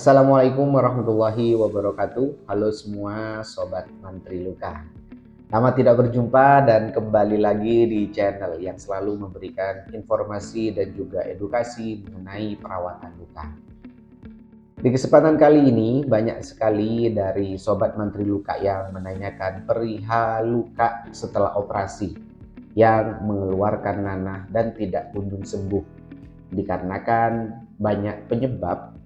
Assalamualaikum warahmatullahi wabarakatuh. Halo semua Sobat Mantri Luka. Lama tidak berjumpa dan kembali lagi di channel yang selalu memberikan informasi dan juga edukasi mengenai perawatan luka. Di kesempatan kali ini banyak sekali dari Sobat Mantri Luka yang menanyakan perihal luka setelah operasi yang mengeluarkan nanah dan tidak kunjung sembuh dikarenakan banyak penyebab.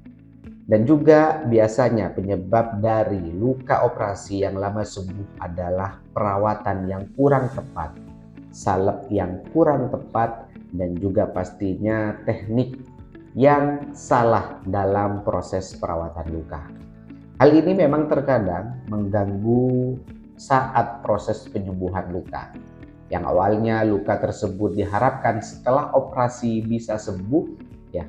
Dan juga biasanya penyebab dari luka operasi yang lama sembuh adalah perawatan yang kurang tepat, salep yang kurang tepat, dan juga pastinya teknik yang salah dalam proses perawatan luka. Hal ini memang terkadang mengganggu saat proses penyembuhan luka. Yang awalnya luka tersebut diharapkan setelah operasi bisa sembuh, ya,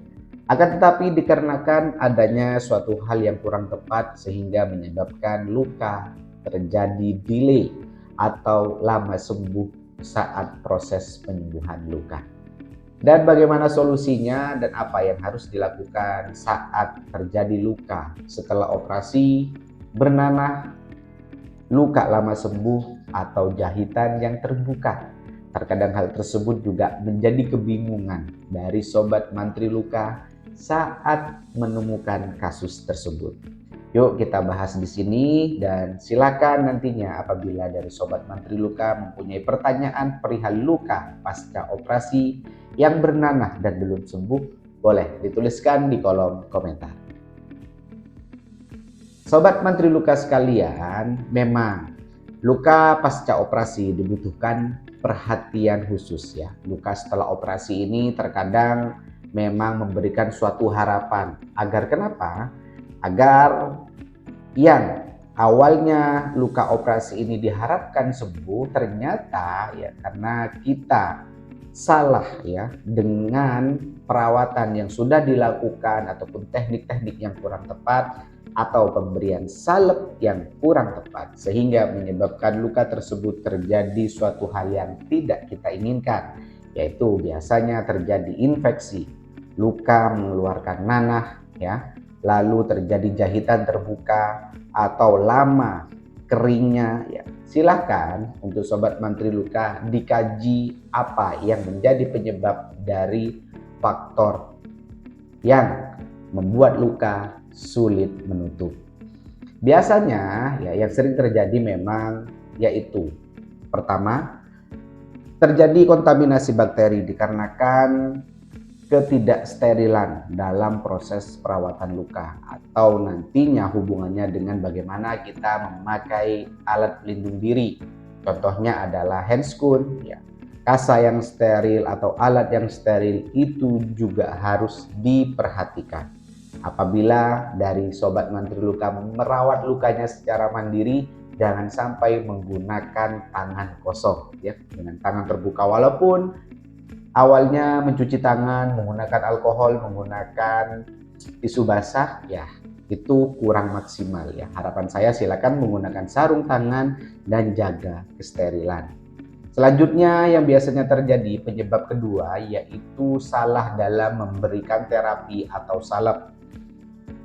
akan tetapi dikarenakan adanya suatu hal yang kurang tepat sehingga menyebabkan luka terjadi delay atau lama sembuh saat proses penyembuhan luka. Dan bagaimana solusinya dan apa yang harus dilakukan saat terjadi luka setelah operasi, bernanah, luka lama sembuh, atau jahitan yang terbuka. Terkadang hal tersebut juga menjadi kebingungan dari Sobat Mantri Luka saat menemukan kasus tersebut. Yuk kita bahas di sini dan silakan nantinya apabila dari Sobat Mantri Luka mempunyai pertanyaan perihal luka pasca operasi yang bernanah dan belum sembuh, boleh dituliskan di kolom komentar. Sobat Mantri Luka sekalian, memang luka pasca operasi dibutuhkan perhatian khusus ya. Luka setelah operasi ini terkadang memang memberikan suatu harapan agar kenapa? Agar yang awalnya luka operasi ini diharapkan sembuh ternyata ya karena kita salah ya dengan perawatan yang sudah dilakukan ataupun teknik-teknik yang kurang tepat atau pemberian salep yang kurang tepat sehingga menyebabkan luka tersebut terjadi suatu hal yang tidak kita inginkan, yaitu biasanya terjadi infeksi, luka mengeluarkan nanah ya, lalu terjadi jahitan terbuka atau lama keringnya ya. Silahkan untuk Sobat Mantri Luka dikaji apa yang menjadi penyebab dari faktor yang membuat luka sulit menutup. Biasanya ya yang sering terjadi memang yaitu pertama, terjadi kontaminasi bakteri dikarenakan ketidaksterilan dalam proses perawatan luka atau nantinya hubungannya dengan bagaimana kita memakai alat pelindung diri. Contohnya adalah handscoon ya. Kasa yang steril atau alat yang steril itu juga harus diperhatikan. Apabila dari Sobat Mantri Luka merawat lukanya secara mandiri, jangan sampai menggunakan tangan kosong ya, dengan tangan terbuka. Walaupun awalnya mencuci tangan, menggunakan alkohol, menggunakan tisu basah, ya itu kurang maksimal ya. Harapan saya silakan menggunakan sarung tangan dan jaga kesterilan. Selanjutnya yang biasanya terjadi penyebab kedua yaitu salah dalam memberikan terapi atau salep.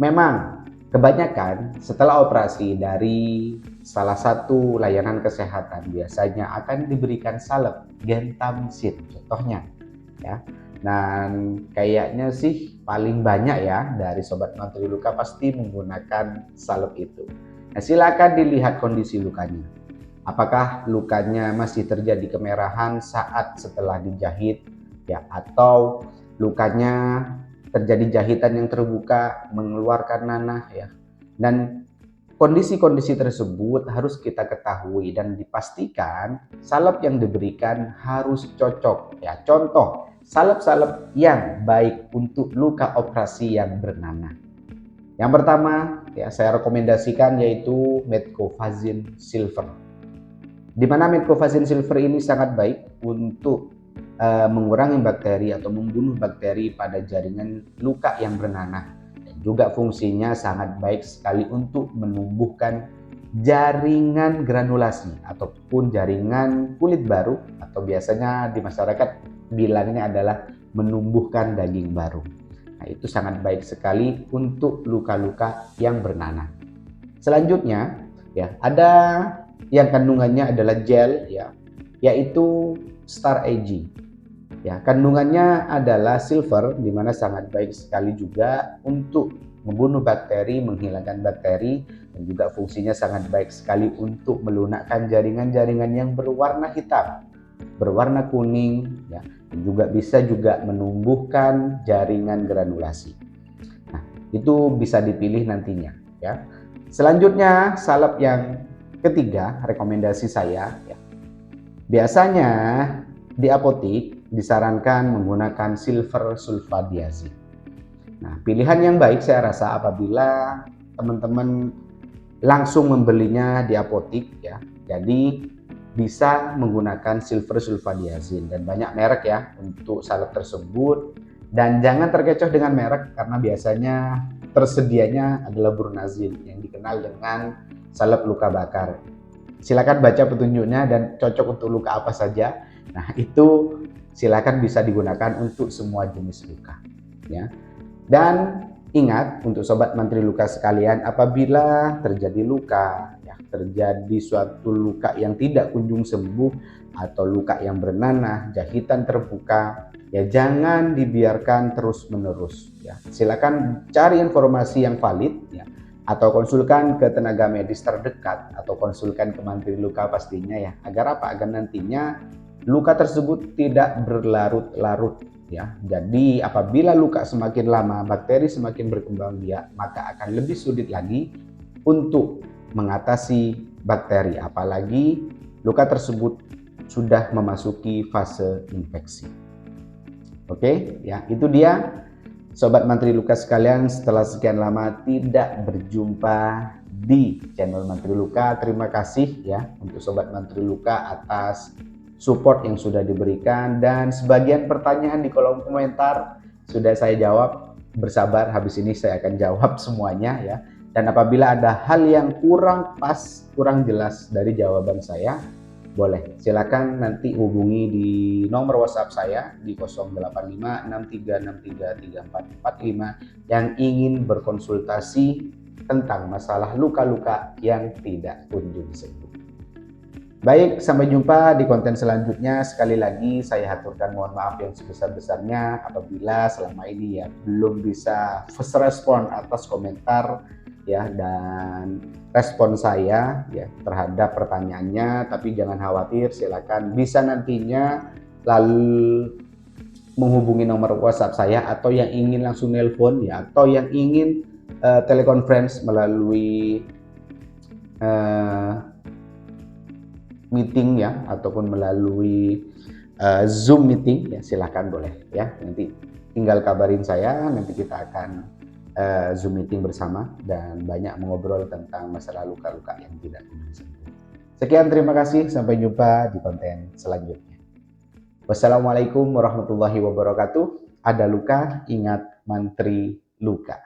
Memang kebanyakan setelah operasi dari salah satu layanan kesehatan biasanya akan diberikan salep gentamicin contohnya ya. Dan kayaknya sih paling banyak ya dari Sobat Mantri Luka pasti menggunakan salep itu. Nah, silakan dilihat kondisi lukanya. Apakah lukanya masih terjadi kemerahan saat setelah dijahit ya, atau lukanya terjadi jahitan yang terbuka mengeluarkan nanah ya. Dan kondisi-kondisi tersebut harus kita ketahui dan dipastikan salep yang diberikan harus cocok ya. Contoh, salep-salep yang baik untuk luka operasi yang bernanah. Yang pertama ya saya rekomendasikan yaitu Metcofazin Silver. Di mana Metcofazin Silver ini sangat baik untuk mengurangi bakteri atau membunuh bakteri pada jaringan luka yang bernanah, dan juga fungsinya sangat baik sekali untuk menumbuhkan jaringan granulasi ataupun jaringan kulit baru, atau biasanya di masyarakat bilangnya adalah menumbuhkan daging baru. Nah, itu sangat baik sekali untuk luka-luka yang bernanah. Selanjutnya, ya, ada yang kandungannya adalah gel, ya, yaitu Star AG. Ya, kandungannya adalah silver, di mana sangat baik sekali juga untuk membunuh bakteri, menghilangkan bakteri, dan juga fungsinya sangat baik sekali untuk melunakkan jaringan-jaringan yang berwarna hitam, berwarna kuning, ya, dan juga bisa juga menumbuhkan jaringan granulasi. Nah, itu bisa dipilih nantinya, ya. Selanjutnya, salep yang ketiga, rekomendasi saya, ya. Biasanya di apotik disarankan menggunakan silver sulfadiazid. Nah, pilihan yang baik saya rasa apabila teman-teman langsung membelinya di apotik, ya. Jadi bisa menggunakan silver sulfadiazid dan banyak merek ya untuk salep tersebut, dan jangan terkecoh dengan merek karena biasanya tersedianya adalah Burnazil yang dikenal dengan salep luka bakar. Silakan baca petunjuknya dan cocok untuk luka apa saja. Nah, itu silakan bisa digunakan untuk semua jenis luka, ya. Dan ingat untuk sobat mantri luka sekalian, apabila terjadi luka, ya, terjadi suatu luka yang tidak kunjung sembuh atau luka yang bernanah, jahitan terbuka, ya jangan dibiarkan terus-menerus, ya. Silakan cari informasi yang valid, ya, atau konsulkan ke tenaga medis terdekat atau konsulkan ke mantri luka pastinya, ya. Agar apa? Agar nantinya luka tersebut tidak berlarut-larut, ya. Jadi apabila luka semakin lama, bakteri semakin berkembang biak, maka akan lebih sulit lagi untuk mengatasi bakteri, apalagi luka tersebut sudah memasuki fase infeksi. Oke, ya, itu dia sobat mantri luka sekalian, setelah sekian lama tidak berjumpa di channel Mantri Luka. Terima kasih ya untuk sobat mantri luka atas support yang sudah diberikan, dan sebagian pertanyaan di kolom komentar sudah saya jawab. Bersabar, habis ini saya akan jawab semuanya ya. Dan apabila ada hal yang kurang pas, kurang jelas dari jawaban saya, boleh silakan nanti hubungi di nomor WhatsApp saya di 085636334445 yang ingin berkonsultasi tentang masalah luka-luka yang tidak kunjung sembuh. Baik, sampai jumpa di konten selanjutnya. Sekali lagi saya haturkan mohon maaf yang sebesar-besarnya apabila selama ini ya belum bisa first respon atas komentar ya dan respon saya ya terhadap pertanyaannya. Tapi jangan khawatir, silakan bisa nantinya lalu menghubungi nomor WhatsApp saya, atau yang ingin langsung nelpon ya, atau yang ingin telekonferensi melalui meeting ya, ataupun melalui Zoom meeting ya, silahkan boleh ya. Nanti tinggal kabarin saya, nanti kita akan Zoom meeting bersama dan banyak mengobrol tentang masalah luka-luka yang tidak kunjung sembuh. Sekian, terima kasih, sampai jumpa di konten selanjutnya. Wassalamualaikum warahmatullahi wabarakatuh. Ada luka, ingat mantri luka.